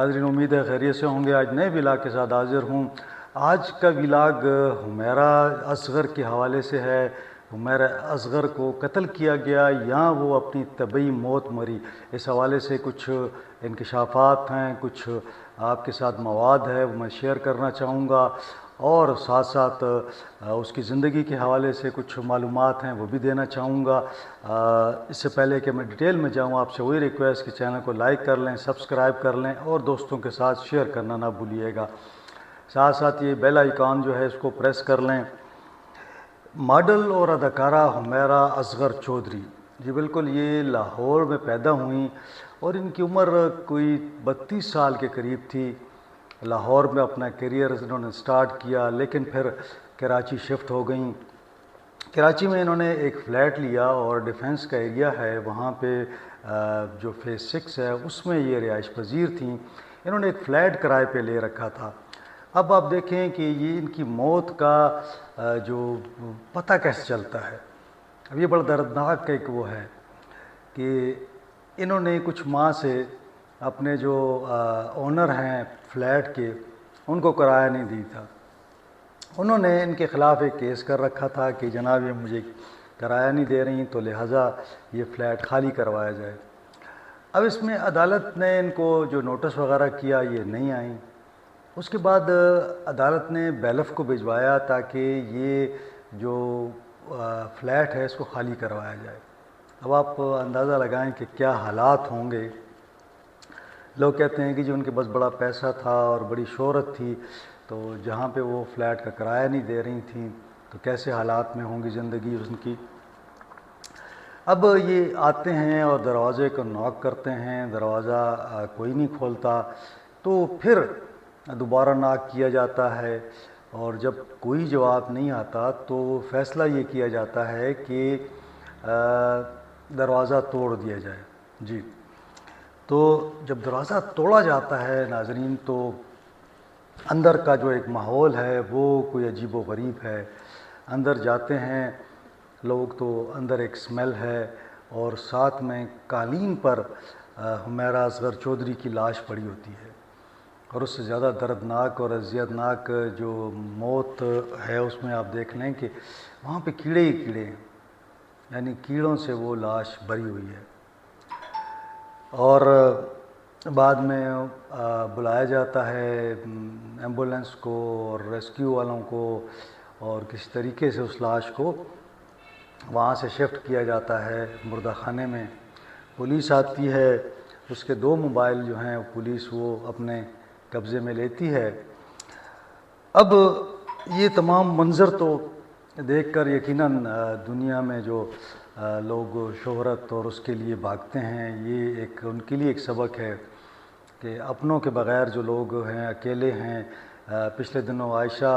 ناظرین امید ہے خیریت سے ہوں گے۔ آج نئے ولاگ کے ساتھ حاضر ہوں۔ آج کا ولاگ حمیرہ اصغر کے حوالے سے ہے۔ حمیرہ اصغر کو قتل کیا گیا یا وہ اپنی طبعی موت مری، اس حوالے سے کچھ انکشافات ہیں، کچھ آپ کے ساتھ مواد ہے وہ میں شیئر کرنا چاہوں گا، اور ساتھ ساتھ اس کی زندگی کے حوالے سے کچھ معلومات ہیں وہ بھی دینا چاہوں گا۔ اس سے پہلے کہ میں ڈیٹیل میں جاؤں، آپ سے وہی ریکویسٹ کہ چینل کو لائک کر لیں، سبسکرائب کر لیں اور دوستوں کے ساتھ شیئر کرنا نہ بھولیے گا۔ ساتھ ساتھ یہ بیل آئیکن جو ہے اس کو پریس کر لیں۔ ماڈل اور اداکارہ حمیرہ اصغر چودھری، جی بالکل، یہ لاہور میں پیدا ہوئیں اور ان کی عمر کوئی 32 سال کے قریب تھی۔ لاہور میں اپنا کیریئر انہوں نے سٹارٹ کیا، لیکن پھر کراچی شفٹ ہو گئیں۔ کراچی میں انہوں نے ایک فلیٹ لیا اور ڈیفنس کا ایریا ہے وہاں پہ جو فیز 6 ہے اس میں یہ رہائش پذیر تھیں۔ انہوں نے ایک فلیٹ کرائے پہ لے رکھا تھا۔ اب آپ دیکھیں کہ یہ ان کی موت کا جو پتہ کیسے چلتا ہے۔ اب یہ بڑا دردناک ایک وہ ہے کہ انہوں نے کچھ ماہ سے اپنے جو اونر ہیں فلیٹ کے ان کو کرایہ نہیں دی تھا۔ انہوں نے ان کے خلاف ایک کیس کر رکھا تھا کہ جناب یہ مجھے کرایہ نہیں دے رہی تو لہٰذا یہ فلیٹ خالی کروایا جائے۔ اب اس میں عدالت نے ان کو جو نوٹس وغیرہ کیا یہ نہیں آئیں۔ اس کے بعد عدالت نے بیلف کو بھجوایا تاکہ یہ جو فلیٹ ہے اس کو خالی کروایا جائے۔ اب آپ اندازہ لگائیں کہ کیا حالات ہوں گے۔ لوگ کہتے ہیں کہ جو ان کے پاس بڑا پیسہ تھا اور بڑی شہرت تھی، تو جہاں پہ وہ فلیٹ کا کرایہ نہیں دے رہی تھیں تو کیسے حالات میں ہوں گی زندگی ان کی۔ اب یہ آتے ہیں اور دروازے کو ناک کرتے ہیں، دروازہ کوئی نہیں کھولتا، تو پھر دوبارہ ناک کیا جاتا ہے، اور جب کوئی جواب نہیں آتا تو فیصلہ یہ کیا جاتا ہے کہ دروازہ توڑ دیا جائے۔ جی، تو جب دروازہ توڑا جاتا ہے ناظرین تو اندر کا جو ایک ماحول ہے وہ کوئی عجیب و غریب ہے۔ اندر جاتے ہیں لوگ تو اندر ایک سمیل ہے، اور ساتھ میں قالین پر حمیرہ اصغر چودھری کی لاش پڑی ہوتی ہے، اور اس سے زیادہ دردناک اور اذیت ناک جو موت ہے اس میں آپ دیکھ لیں کہ وہاں پہ کیڑے ہی کیڑے ہیں، یعنی کیڑوں سے وہ لاش بھری ہوئی ہے۔ اور بعد میں بلایا جاتا ہے ایمبولینس کو اور ریسکیو والوں کو، اور کسی طریقے سے اس لاش کو وہاں سے شفٹ کیا جاتا ہے مردہ خانے میں۔ پولیس آتی ہے، اس کے 2 موبائل جو ہیں پولیس وہ اپنے قبضے میں لیتی ہے۔ اب یہ تمام منظر تو دیکھ کر یقیناً دنیا میں جو لوگ شہرت اور اس کے لیے بھاگتے ہیں، یہ ایک ان کے لیے ایک سبق ہے کہ اپنوں کے بغیر جو لوگ ہیں اکیلے ہیں۔ پچھلے دنوں عائشہ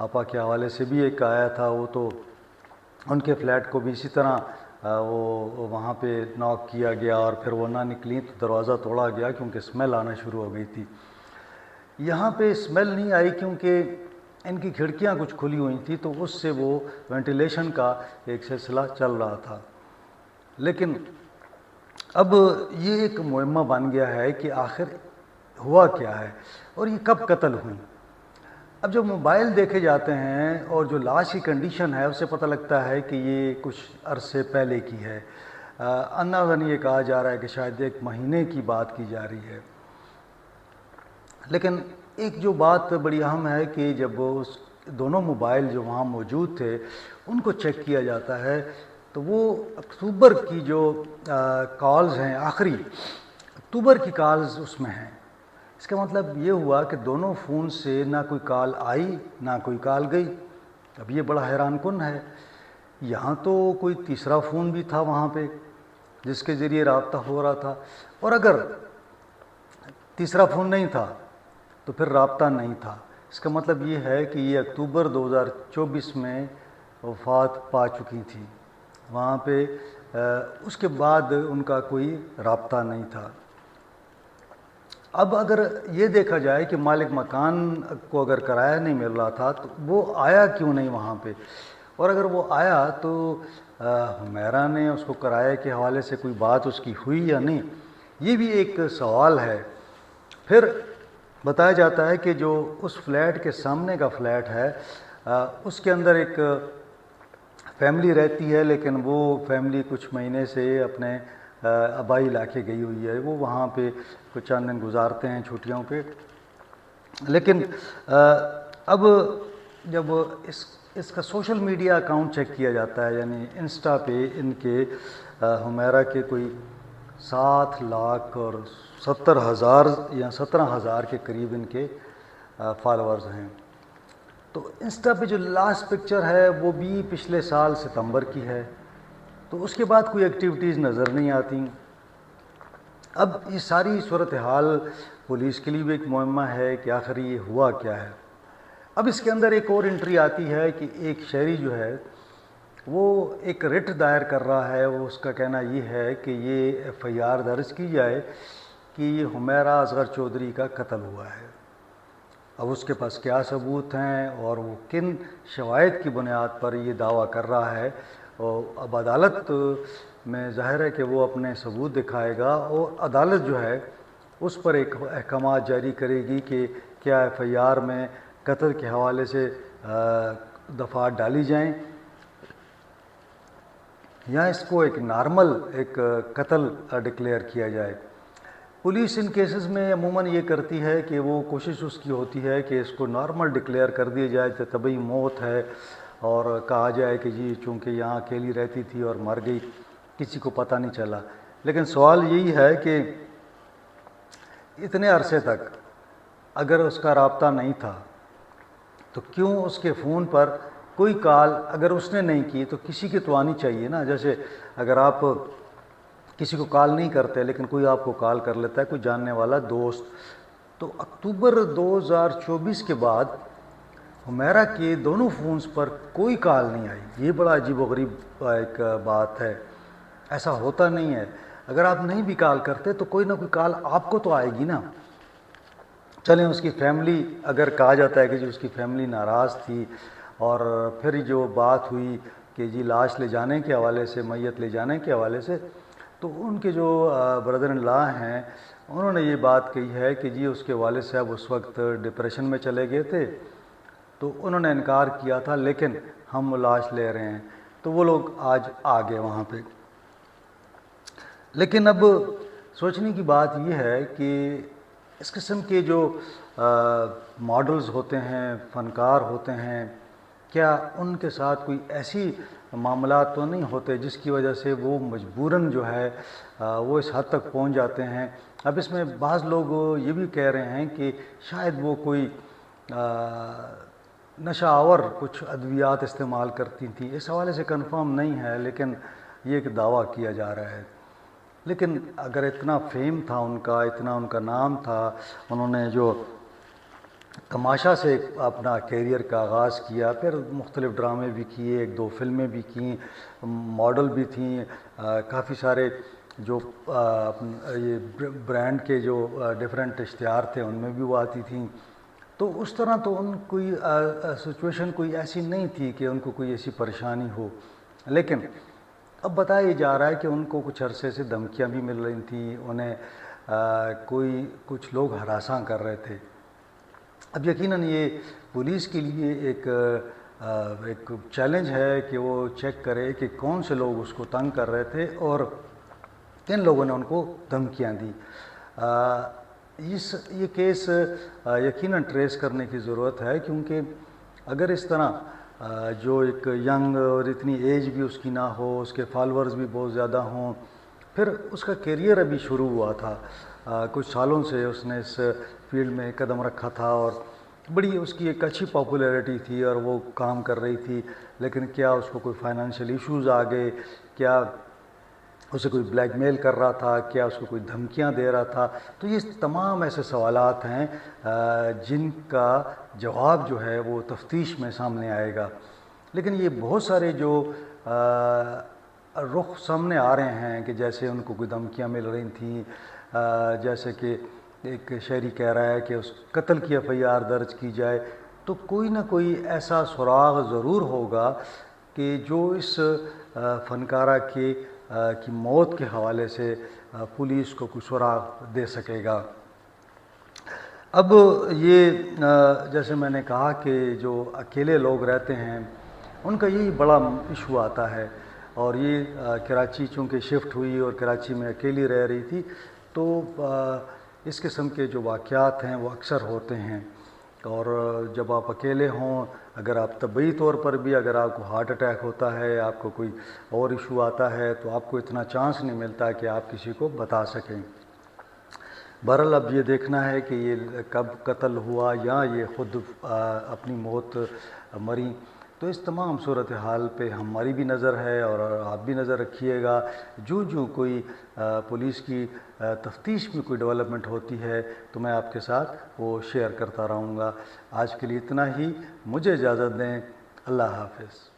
آپا کے حوالے سے بھی ایک آیا تھا، وہ تو ان کے فلیٹ کو بھی اسی طرح وہ وہاں پہ ناک کیا گیا اور پھر وہ نہ نکلی تو دروازہ توڑا گیا کیونکہ اسمیل آنا شروع ہو گئی تھی۔ یہاں پہ اسمیل نہیں آئی کیونکہ ان کی کھڑکیاں کچھ کھلی ہوئی تھیں، تو اس سے وہ وینٹیلیشن کا ایک سلسلہ چل رہا تھا۔ لیکن اب یہ ایک معمہ بن گیا ہے کہ آخر ہوا کیا ہے اور یہ کب قتل ہوئی۔ اب جو موبائل دیکھے جاتے ہیں اور جو لاش کی کنڈیشن ہے اس سے پتہ لگتا ہے کہ یہ کچھ عرصے پہلے کی ہے۔ اندازاً یہ کہا جا رہا ہے کہ شاید 1 مہینے کی بات کی جا رہی ہے۔ لیکن ایک جو بات بڑی اہم ہے کہ جب اس دونوں موبائل جو وہاں موجود تھے ان کو چیک کیا جاتا ہے تو وہ اکتوبر کی جو کالز ہیں، آخری اکتوبر کی کالز اس میں ہیں۔ اس کا مطلب یہ ہوا کہ دونوں فون سے نہ کوئی کال آئی نہ کوئی کال گئی۔ اب یہ بڑا حیران کن ہے۔ یہاں تو کوئی تیسرا فون بھی تھا وہاں پہ جس کے ذریعے رابطہ ہو رہا تھا، اور اگر تیسرا فون نہیں تھا تو پھر رابطہ نہیں تھا۔ اس کا مطلب یہ ہے کہ یہ اکتوبر 2024 میں وفات پا چکی تھی وہاں پہ، اس کے بعد ان کا کوئی رابطہ نہیں تھا۔ اب اگر یہ دیکھا جائے کہ مالک مکان کو اگر کرایہ نہیں مل رہا تھا تو وہ آیا کیوں نہیں وہاں پہ، اور اگر وہ آیا تو حمیرہ نے اس کو کرایہ کے حوالے سے کوئی بات اس کی ہوئی یا نہیں، یہ بھی ایک سوال ہے۔ پھر بتایا جاتا ہے کہ جو اس فلیٹ کے سامنے کا فلیٹ ہے اس کے اندر ایک فیملی رہتی ہے، لیکن وہ فیملی کچھ مہینے سے اپنے آبائی علاقے گئی ہوئی ہے، وہ وہاں پہ کچھ چند دن گزارتے ہیں چھٹیوں پہ۔ لیکن اب جب اس کا سوشل میڈیا اکاؤنٹ چیک کیا جاتا ہے، یعنی انسٹا پہ ان کے حمیرہ کے کوئی 7,70,000 یا 17,000 کے قریب ان کے فالورز ہیں۔ تو انسٹا پہ جو لاسٹ پکچر ہے وہ بھی پچھلے سال ستمبر کی ہے، تو اس کے بعد کوئی ایکٹیویٹیز نظر نہیں آتی۔ اب یہ ساری صورتحال پولیس کے لیے بھی ایک معمہ ہے کہ آخر یہ ہوا کیا ہے۔ اب اس کے اندر ایک اور انٹری آتی ہے کہ ایک شہری جو ہے وہ ایک رٹ دائر کر رہا ہے، وہ اس کا کہنا یہ ہے کہ یہ FIR درج کی جائے کہ یہ حمیرہ اصغر چودھری کا قتل ہوا ہے۔ اب اس کے پاس کیا ثبوت ہیں اور وہ کن شواہد کی بنیاد پر یہ دعویٰ کر رہا ہے، اور اب عدالت میں ظاہر ہے کہ وہ اپنے ثبوت دکھائے گا، اور عدالت جو ہے اس پر ایک احکامات جاری کرے گی کہ کیا FIR میں قتل کے حوالے سے دفعات ڈالی جائیں یا اس کو ایک نارمل ایک قتل ڈکلیئر کیا جائے۔ پولیس ان کیسز میں عموماً یہ کرتی ہے کہ وہ کوشش اس کی ہوتی ہے کہ اس کو نارمل ڈکلیئر کر دیا جائے کہ طبعی موت ہے، اور کہا جائے کہ جی چونکہ یہاں اکیلی رہتی تھی اور مر گئی، کسی کو پتہ نہیں چلا۔ لیکن سوال یہی ہے کہ اتنے عرصے تک اگر اس کا رابطہ نہیں تھا تو کیوں اس کے فون پر کوئی کال اگر اس نے نہیں کی تو کسی کی تو آنی چاہیے نا۔ جیسے اگر آپ کسی کو کال نہیں کرتے لیکن کوئی آپ کو کال کر لیتا ہے، کوئی جاننے والا دوست، تو اکتوبر 2024 کے بعد حمیرہ کے دونوں فونز پر کوئی کال نہیں آئی۔ یہ بڑا عجیب و غریب ایک بات ہے، ایسا ہوتا نہیں ہے۔ اگر آپ نہیں بھی کال کرتے تو کوئی نہ کوئی کال آپ کو تو آئے گی نا۔ چلیں اس کی فیملی، اگر کہا جاتا ہے کہ جی اس کی فیملی ناراض تھی، اور پھر جو بات ہوئی کہ جی لاش لے جانے کے حوالے سے، میت لے جانے کے حوالے سے، تو ان کے جو بردر ان لا ہیں انہوں نے یہ بات کہی ہے کہ جی اس کے والد صاحب اس وقت ڈپریشن میں چلے گئے تھے، تو انہوں نے انکار کیا تھا، لیکن ہم لاش لے رہے ہیں۔ تو وہ لوگ آج آ گئے وہاں پہ۔ لیکن اب سوچنے کی بات یہ ہے کہ اس قسم کے جو ماڈلز ہوتے ہیں، فنکار ہوتے ہیں، کیا ان کے ساتھ کوئی ایسی معاملات تو نہیں ہوتے جس کی وجہ سے وہ مجبوراً جو ہے وہ اس حد تک پہنچ جاتے ہیں؟ اب اس میں بعض لوگ یہ بھی کہہ رہے ہیں کہ شاید وہ کوئی نشہ آور کچھ ادویات استعمال کرتی تھیں، اس حوالے سے کنفرم نہیں ہے، لیکن یہ ایک دعویٰ کیا جا رہا ہے۔ لیکن اگر اتنا فیم تھا ان کا، اتنا ان کا نام تھا، انہوں نے جو تماشا سے اپنا کیریئر کا آغاز کیا، پھر مختلف ڈرامے بھی کیے، ایک دو فلمیں بھی کیں، ماڈل بھی تھیں، کافی سارے جو یہ برانڈ کے جو ڈیفرنٹ اشتہار تھے ان میں بھی وہ آتی تھیں۔ تو اس طرح تو ان کوئی سچویشن کوئی ایسی نہیں تھی کہ ان کو کوئی ایسی پریشانی ہو، لیکن اب بتایا جا رہا ہے کہ ان کو کچھ عرصے سے دھمکیاں بھی مل رہی تھیں، انہیں کچھ لوگ ہراساں کر رہے تھے۔ اب یقیناً یہ پولیس کے لیے ایک چیلنج ہے کہ وہ چیک کرے کہ کون سے لوگ اس کو تنگ کر رہے تھے اور کن لوگوں نے ان کو دھمکیاں دی۔ یہ کیس یقیناً ٹریس کرنے کی ضرورت ہے، کیونکہ اگر اس طرح جو ایک ینگ اور اتنی ایج بھی اس کی نہ ہو، اس کے فالورز بھی بہت زیادہ ہوں، پھر اس کا کیریئر ابھی شروع ہوا تھا، کچھ سالوں سے اس نے اس فیلڈ میں قدم رکھا تھا اور بڑی اس کی ایک اچھی پاپولیرٹی تھی اور وہ کام کر رہی تھی، لیکن کیا اس کو کوئی فائنینشیل ایشوز آ گئے، کیا اسے کوئی بلیک میل کر رہا تھا، کیا اس کو کوئی دھمکیاں دے رہا تھا؟ تو یہ تمام ایسے سوالات ہیں جن کا جواب جو ہے وہ تفتیش میں سامنے آئے گا۔ لیکن یہ بہت سارے جو رخ سامنے آ رہے ہیں کہ جیسے ان کو کوئی دھمکیاں مل رہی تھیں، جیسے کہ ایک شہری کہہ رہا ہے کہ اس قتل کی FIR درج کی جائے، تو کوئی نہ کوئی ایسا سراغ ضرور ہوگا کہ جو اس فنکارہ کی موت کے حوالے سے پولیس کو کچھ سراغ دے سکے گا۔ اب یہ جیسے میں نے کہا کہ جو اکیلے لوگ رہتے ہیں ان کا یہی بڑا ایشو آتا ہے، اور یہ کراچی چونکہ شفٹ ہوئی اور کراچی میں اکیلی رہ رہی تھی، تو اس قسم کے جو واقعات ہیں وہ اکثر ہوتے ہیں۔ اور جب آپ اکیلے ہوں، اگر آپ طبعی طور پر بھی اگر آپ کو ہارٹ اٹیک ہوتا ہے، آپ کو کوئی اور ایشو آتا ہے، تو آپ کو اتنا چانس نہیں ملتا کہ آپ کسی کو بتا سکیں۔ بہرحال اب یہ دیکھنا ہے کہ یہ کب قتل ہوا یا یہ خود اپنی موت مری، تو اس تمام صورتحال پہ ہماری بھی نظر ہے اور آپ بھی نظر رکھیے گا۔ جو کوئی پولیس کی تفتیش میں کوئی ڈیولپمنٹ ہوتی ہے تو میں آپ کے ساتھ وہ شیئر کرتا رہوں گا۔ آج کے لیے اتنا ہی، مجھے اجازت دیں، اللہ حافظ۔